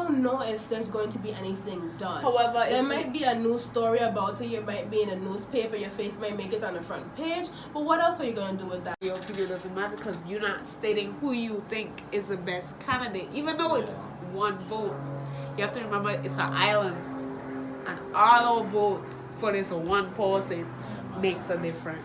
don't know if there's going to be anything done. However, there might be a news story about it. You might be in a newspaper. Your face might make it on the front page. But what else are you going to do with that? Your opinion doesn't matter because you're not stating who you think is the best candidate. Even though it's one vote, you have to remember it's an island. And all our votes for this one person makes a difference.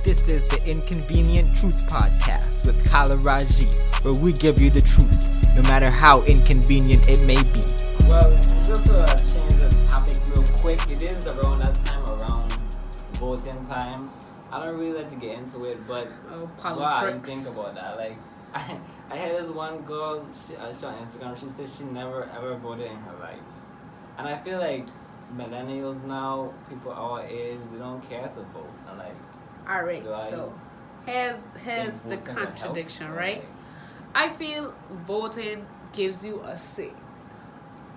This is the Inconvenient Truth Podcast with Callah Raji, where we give you the truth, no matter how inconvenient it may be. Well, just to change the topic real quick, it is around that time, around voting time. I don't really like to get into it, but what do you think about that? Like, I had this one girl, I saw on Instagram, she said she never ever voted in her life. And I feel like millennials now, people our age, they don't care to vote. And like, alright, so here's the contradiction, right? I feel voting gives you a say.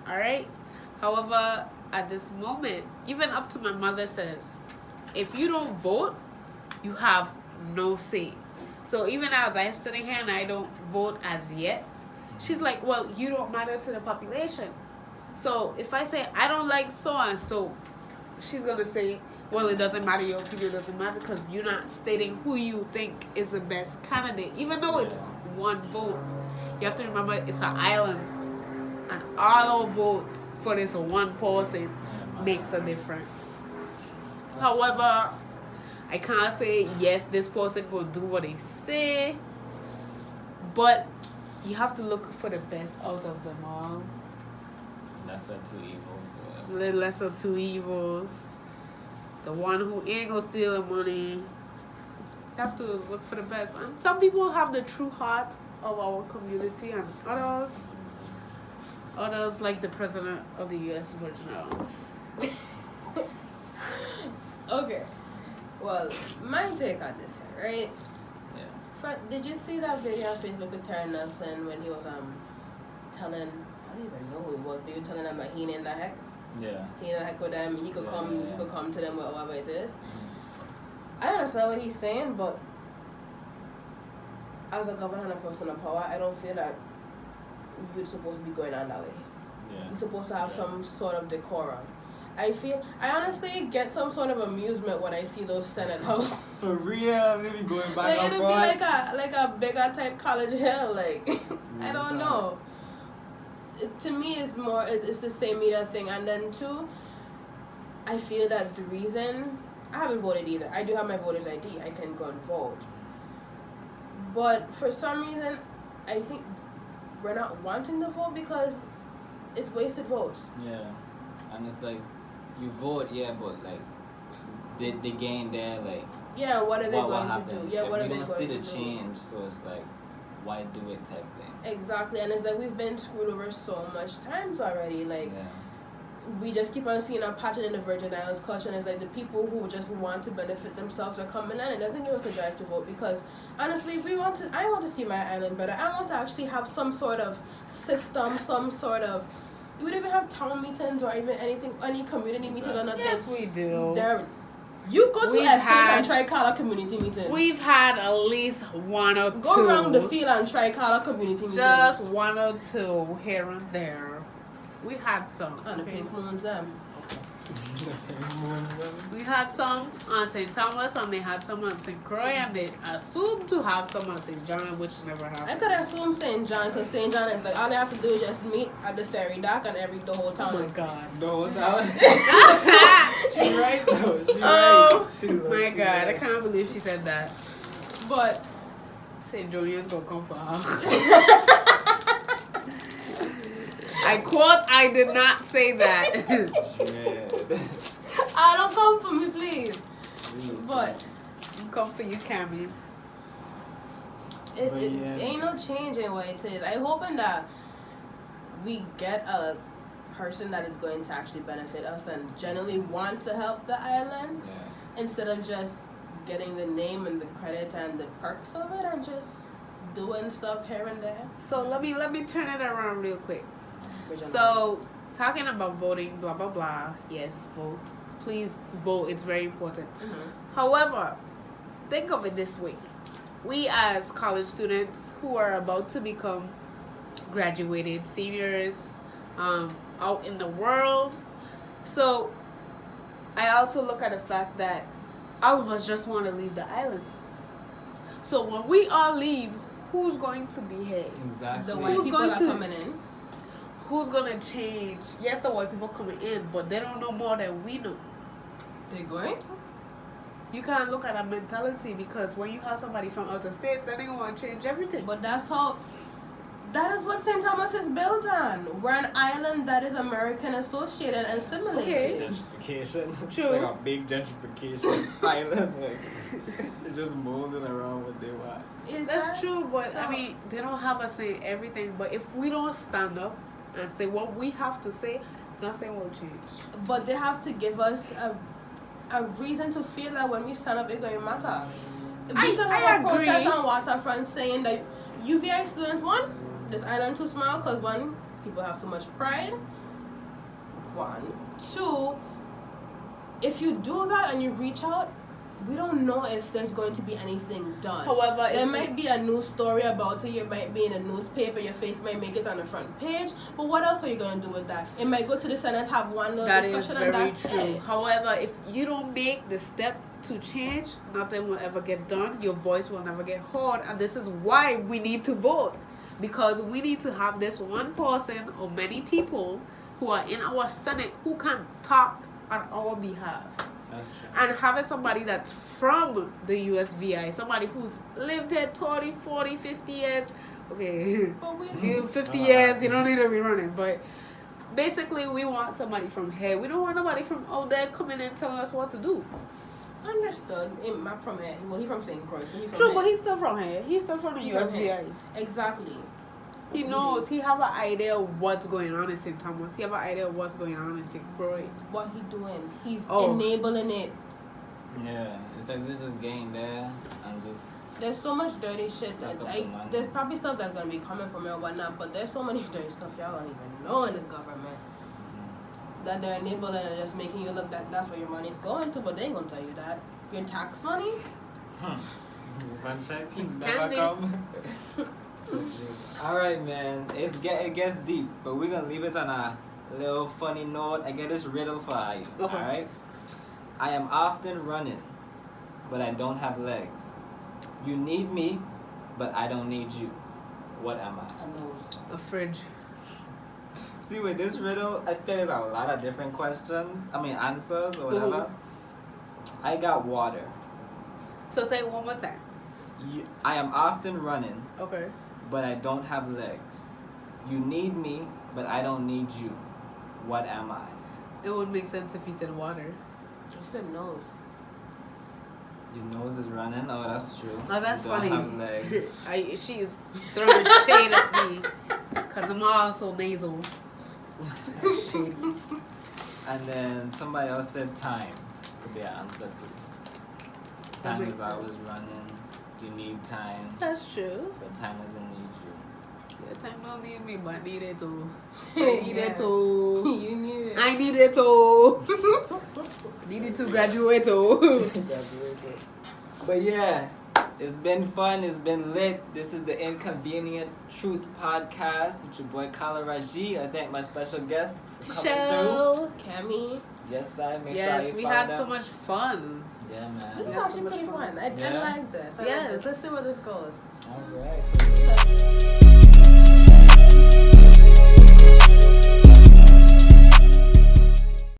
Alright? However, at this moment, even up to my mother says, if you don't vote, you have no say. So even as I'm sitting here and I don't vote as yet, she's like, well, you don't matter to the population. So if I say I don't like so and so, she's gonna say, well, it doesn't matter, your opinion doesn't matter because you're not stating who you think is the best candidate. Even though it's one vote, you have to remember it's an island, and all our votes for this one person makes a difference. However, I can't say yes, this person will do what they say, but you have to look for the best out of them all. Lesser two evils. The lesser two evils. The one who ain't gonna steal the money. You have to look for the best. And some people have the true heart of our community, and others like the president of the U.S. Virgin Islands. Okay. Well, my take on this, right? Yeah. Did you see that video on Facebook with Terry Nelson when he was telling, I don't even know who he was, but he was telling them that he ain't in the heck? Yeah. He in the heck with them, he could come yeah. he could come to them with whatever it is. I understand what he's saying, but as a governor and a person of power, I don't feel that you're supposed to be going on that way. Yeah. You're supposed to have some sort of decorum. I honestly get some sort of amusement when I see those Senate House. For real, maybe going back Like, and it'll forth. be like a bigger type college hill. Like, I don't know. To me, it's the same media thing. And then two, I feel that the reason I haven't voted either. I do have my voter's ID. I can go and vote. But for some reason, I think we're not wanting to vote because it's wasted votes. Yeah, and it's like you vote, but like they gain there, like what are they going to happens? do? Yeah, Like, what are you they don't going see to the do? change, so it's like why do it type thing. Exactly, and it's like we've been screwed over so much times already. Like we just keep on seeing a pattern in the Virgin Islands culture, and it's like the people who just want to benefit themselves are coming in. It doesn't give us a drive to vote because honestly, I want to see my island better. I want to actually have some sort of system, some sort of. You would even have town meetings or even any community meetings or nothing. Yes, we do. You go to estate and try Callah community meeting. We've had at least one or two. Go around the field and try Callah community meeting. Just one or two here and there. We had some. And the pink moons them. We had some on St. Thomas and they had some on St. Croix and they assumed to have some on St. John, which never happened. I could assume St. John because St. John is like all they have to do is just meet at the ferry dock and the whole town. Oh my God. The whole town. She right though. My God, I can't believe she said that. But St. Julian's gonna come for her. I quote, I did not say that. Don't come for me, please. But come for you, Kammi. It ain't no change in what it is. I'm hoping that we get a person that is going to actually benefit us and genuinely want to help the island instead of just getting the name and the credit and the perks of it and just doing stuff here and there. So let me turn it around real quick. So, talking about voting, blah, blah, blah. Yes, vote. Please vote. It's very important. Mm-hmm. However, think of it this way. We as college students who are about to become graduated seniors out in the world. So I also look at the fact that all of us just want to leave the island. So when we all leave, who's going to be here? Exactly. The white people are coming in. Who's going to change? Yes, the white people coming in, but they don't know more than we know. They're going to? You can't look at a mentality, because when you have somebody from outer states, then they're going to change everything. But that is what St. Thomas is built on. We're an island that is American associated and assimilated. Okay. Gentrification. True. It's like a big gentrification island. Like, it's just molding around what they want. That's true, but I mean, they don't have us say everything. But if we don't stand up and say what we have to say, nothing will change. But they have to give us a reason to feel that when we stand up, it's going to matter. We could have a protest on waterfront saying that UVI students, one, this island too small because one, people have too much pride. One. Two, if you do that and you reach out, we don't know if there's going to be anything done. However, there might be a news story about it. You might be in a newspaper. Your face might make it on the front page. But what else are you going to do with that? It might go to the Senate, have one little discussion, and that's it. That is very true. However, if you don't make the step to change, nothing will ever get done. Your voice will never get heard. And this is why we need to vote. Because we need to have this one person or many people who are in our Senate who can talk on our behalf. That's true. And having somebody that's from the USVI, somebody who's lived here 30, 40, 50 years. Okay, 50 years, you don't need to be running. But basically, we want somebody from here. We don't want nobody from out there coming in telling us what to do. Understood. I'm from here. Well, he's from St. Croix, so he's from True, here. but he's still from here. He's still from the USVI. Exactly. He knows. He have an idea of what's going on in St. Thomas. He have an idea of what's going on in St. Croix. What he doing? He's enabling it. Yeah, it's like this just getting there and just. There's so much dirty shit that there's probably stuff that's gonna be coming from it or whatnot, but there's so many dirty stuff y'all don't even know in the government that they're enabling and just making you look that that's where your money's going to, but they ain't gonna tell you that. Your tax money? Fun check never come. Alright, man, it gets deep, but we're gonna leave it on a little funny note. I get this riddle for you. Okay. Alright? I am often running, but I don't have legs. You need me, but I don't need you. What am I? A fridge. See, with this riddle, I think there's a lot of different answers or whatever. I got water. So say it one more time. I am often running. Okay. But I don't have legs. You need me, but I don't need you. What am I? It would make sense if you said water. You said nose. Your nose is running? Oh, that's true. Oh, that's funny. Don't have legs. She's throwing shade at me because I'm also nasal. Shady. And then somebody else said time. Could be an answer too. Time is always running. You need time. That's true. But time doesn't need you. Yeah, time don't need me, but I need it to. I need it to. You need it. I need it to. I needed to graduate to. But yeah, it's been fun. It's been lit. This is the Inconvenient Truth Podcast with your boy Callah Raji. I thank my special guests for coming through. Kammi. Yes, I make yes, sure we had so much fun. Yeah, man. This is actually pretty fun. I like this. I like this. Let's see where this goes. All right.